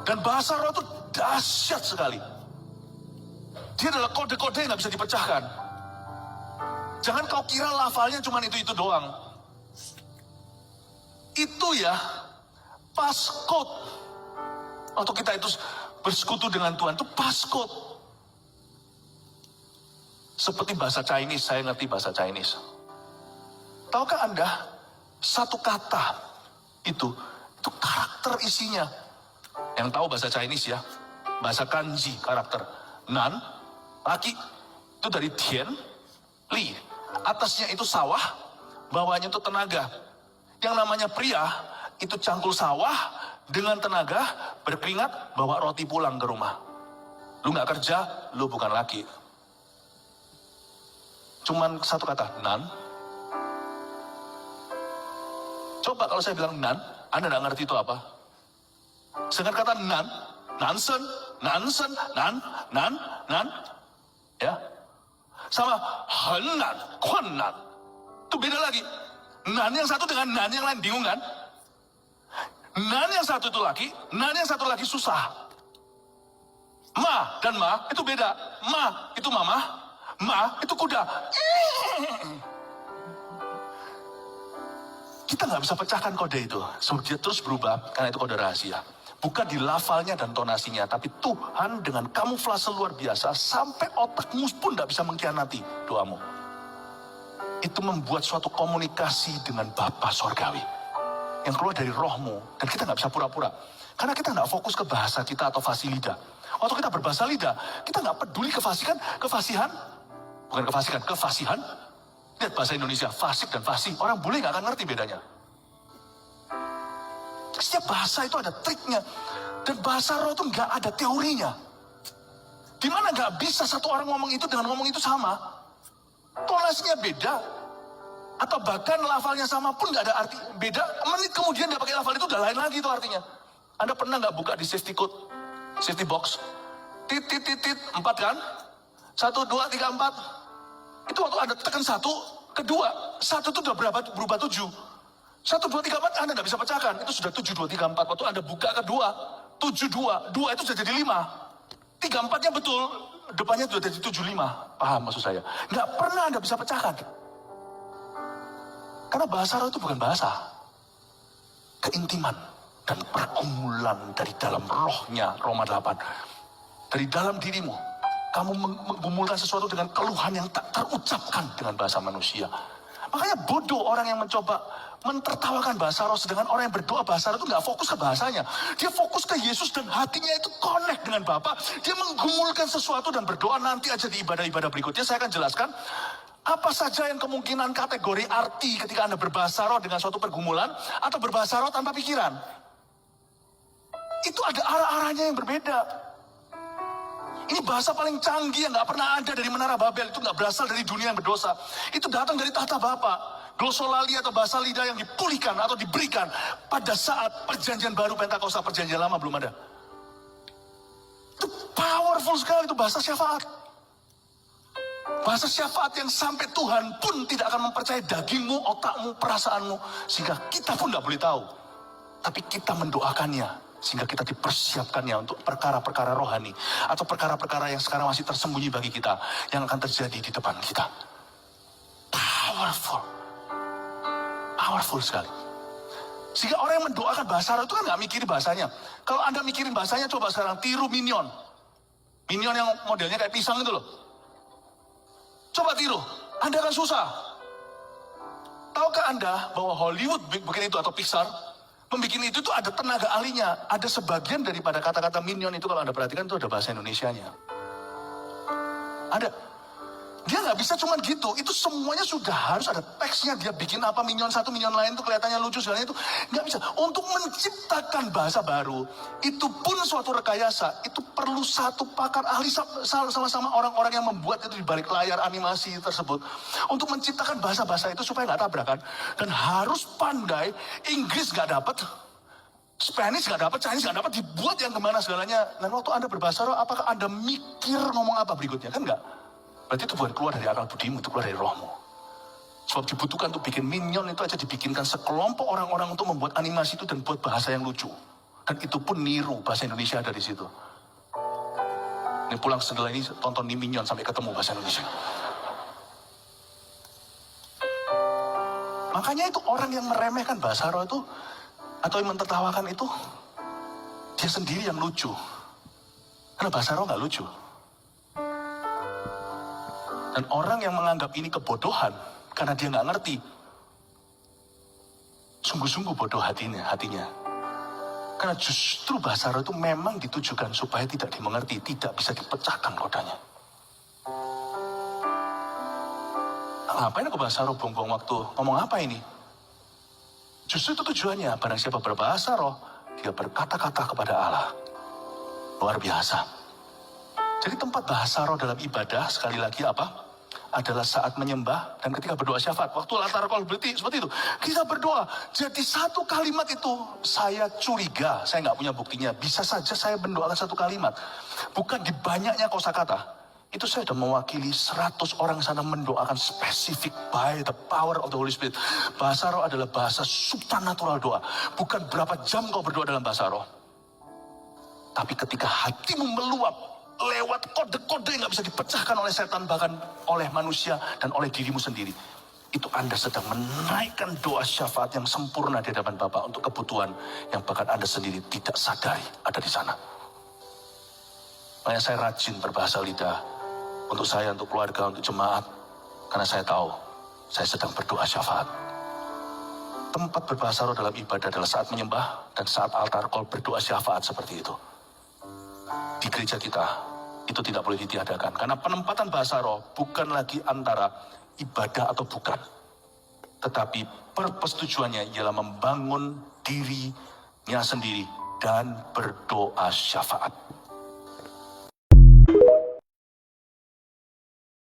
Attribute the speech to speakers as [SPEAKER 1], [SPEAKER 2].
[SPEAKER 1] Dan bahasa roh itu dahsyat sekali. Dia adalah kode-kode yang gak bisa dipecahkan. Jangan kau kira lafalnya cuma itu doang. Itu ya, passcode. Waktu kita itu bersekutu dengan Tuhan, itu passcode. Seperti bahasa Chinese, saya ngerti bahasa Chinese. Tahukah Anda, satu kata itu karakter isinya. Yang tahu bahasa Chinese ya, bahasa kanji karakter. Nan, laki, itu dari Tian, Li. Atasnya itu sawah, bawahnya itu tenaga. Yang namanya pria, itu cangkul sawah, dengan tenaga, berkeringat, bawa roti pulang ke rumah. Lu gak kerja, lu bukan laki. Cuman satu kata, nan. Coba kalau saya bilang nan, Anda gak ngerti itu apa? Sedangkan kata nan, nansen, nan, ya. Sama henan, kuanan. Itu beda lagi. Nan yang satu dengan nan yang lain, bingung kan? Nan yang satu itu laki, nan yang satu lagi susah. Ma dan ma itu beda. Ma itu mama, ma itu kuda. Kita nggak bisa pecahkan kode itu. Dia terus berubah karena itu kode rahasia. Bukan di lafalnya dan tonasinya, tapi Tuhan dengan kamuflase luar biasa sampai otakmu pun tidak bisa mengkhianati doamu. Itu membuat suatu komunikasi dengan Bapa Sorgawi yang keluar dari rohmu, dan kita nggak bisa pura-pura karena kita nggak fokus ke bahasa kita atau fasih lidah. Waktu kita berbahasa lidah, kita nggak peduli kefasihan. Lihat bahasa Indonesia, fasik dan fasih, orang bule nggak akan ngerti bedanya. Setiap bahasa itu ada triknya, dan bahasa roh itu nggak ada teorinya. Dimana nggak bisa satu orang ngomong itu dengan ngomong itu sama, tonasinya beda, atau bahkan lafalnya sama pun nggak ada arti beda. Menit kemudian nggak pakai lafal itu udah lain lagi itu artinya. Anda pernah nggak buka di safety code, safety box, titit 4 kan? 1, 2, 3, 4. Itu waktu Anda tekan 1, kedua, 1 itu udah berubah 7. 1, 2, 3, 4 Anda nggak bisa pecahkan. Itu sudah 7, 2, 3, 4. Waktu Anda buka kedua, 7, 2. 2 itu sudah jadi 5. 3, 4-nya betul. Depannya sudah jadi 7, 5. Paham maksud saya? Nggak pernah Anda bisa pecahkan. Karena bahasa roh itu bukan bahasa. Keintiman dan pergumulan dari dalam rohnya, Roma 8. Dari dalam dirimu, kamu menggumulkan sesuatu dengan keluhan yang tak terucapkan dengan bahasa manusia. Makanya bodoh orang yang mencoba mentertawakan bahasa roh, sedangkan orang yang berdoa bahasa roh itu nggak fokus ke bahasanya. Dia fokus ke Yesus dan hatinya itu connect dengan Bapa. Dia menggumulkan sesuatu dan berdoa. Nanti aja di ibadah-ibadah berikutnya saya akan jelaskan apa saja yang kemungkinan kategori arti ketika Anda berbahasa roh dengan suatu pergumulan atau berbahasa roh tanpa pikiran. Itu ada arah-arahnya yang berbeda. Ini bahasa paling canggih yang gak pernah ada dari Menara Babel. Itu gak berasal dari dunia yang berdosa. Itu datang dari tahta Bapa. Glosolali atau bahasa lidah yang dipulihkan atau diberikan pada saat perjanjian baru Pentakosta, perjanjian lama belum ada. Itu powerful sekali, itu bahasa syafaat. Bahasa syafaat yang sampai Tuhan pun tidak akan mempercayai dagingmu, otakmu, perasaanmu. Sehingga kita pun gak boleh tahu. Tapi kita mendoakannya. Sehingga kita dipersiapkannya untuk perkara-perkara rohani. Atau perkara-perkara yang sekarang masih tersembunyi bagi kita. Yang akan terjadi di depan kita. Powerful. Powerful sekali. Sehingga orang yang mendoakan bahasa roh itu kan gak mikirin bahasanya. Kalau Anda mikirin bahasanya, coba sekarang tiru Minion. Minion yang modelnya kayak pisang itu loh. Coba tiru, Anda akan susah. Tahukah Anda bahwa Hollywood bikin itu atau Pixar, membuat itu tuh ada tenaga ahlinya. Ada sebagian daripada kata-kata Minion itu kalau Anda perhatikan itu ada bahasa Indonesianya. Ada. Dia nggak bisa cuman gitu. Itu semuanya sudah harus ada teksnya. Dia bikin apa Minion satu, Minion lain tuh kelihatannya lucu segalanya itu nggak bisa. Untuk menciptakan bahasa baru, itu pun suatu rekayasa. Itu perlu satu pakar ahli sama-sama orang-orang yang membuat itu di balik layar animasi tersebut. Untuk menciptakan bahasa-bahasa itu supaya nggak tabrakan. Dan harus pandai. Inggris nggak dapat, Spanish nggak dapat, Chinese nggak dapat, dibuat yang kemana segalanya. Dan waktu Anda berbahasa roh, apakah Anda mikir ngomong apa berikutnya? Kan nggak. Berarti itu bukan keluar dari akal budimu, itu keluar dari rohmu. Sebab dibutuhkan untuk bikin Minion itu aja dibikinkan sekelompok orang-orang untuk membuat animasi itu dan buat bahasa yang lucu. Dan itu pun niru bahasa Indonesia ada di situ. Ini pulang setelah ini tonton di Minion sampai ketemu bahasa Indonesia. Makanya itu orang yang meremehkan bahasa roh itu, atau yang mentertawakan itu, dia sendiri yang lucu. Karena bahasa roh gak lucu. Dan orang yang menganggap ini kebodohan, karena dia gak ngerti, sungguh-sungguh bodoh hatinya. Karena justru bahasa roh itu memang ditujukan supaya tidak dimengerti, tidak bisa dipecahkan kodanya. Ngapain aku bahasa roh buang-buang waktu? Ngomong apa ini? Justru itu tujuannya, barang siapa berbahasa roh, dia berkata-kata kepada Allah. Luar biasa. Jadi tempat bahasa roh dalam ibadah, sekali lagi apa? Adalah saat menyembah dan ketika berdoa syafaat. Waktu latar call berarti seperti itu. Kita berdoa. Jadi satu kalimat itu saya curiga, saya nggak punya buktinya. Bisa saja saya mendoakan satu kalimat. Bukan di banyaknya kosakata. Itu saya sudah mewakili 100 orang sana mendoakan spesifik by the power of the Holy Spirit. Bahasa roh adalah bahasa supranatural doa. Bukan berapa jam kau berdoa dalam bahasa roh. Tapi ketika hatimu meluap, lewat kode-kode yang gak bisa dipecahkan oleh setan, bahkan oleh manusia dan oleh dirimu sendiri. Itu Anda sedang menaikkan doa syafaat yang sempurna di hadapan Bapa untuk kebutuhan yang bahkan Anda sendiri tidak sadari ada di sana. Makanya saya rajin berbahasa lidah. Untuk saya, untuk keluarga, untuk jemaat. Karena saya tahu, saya sedang berdoa syafaat. Tempat berbahasa roh dalam ibadah adalah saat menyembah dan saat altar call berdoa syafaat seperti itu. Di gereja kita, itu tidak boleh ditiadakan. Karena penempatan bahasa roh bukan lagi antara ibadah atau bukan. Tetapi persetujuannya ialah membangun dirinya sendiri dan berdoa syafaat.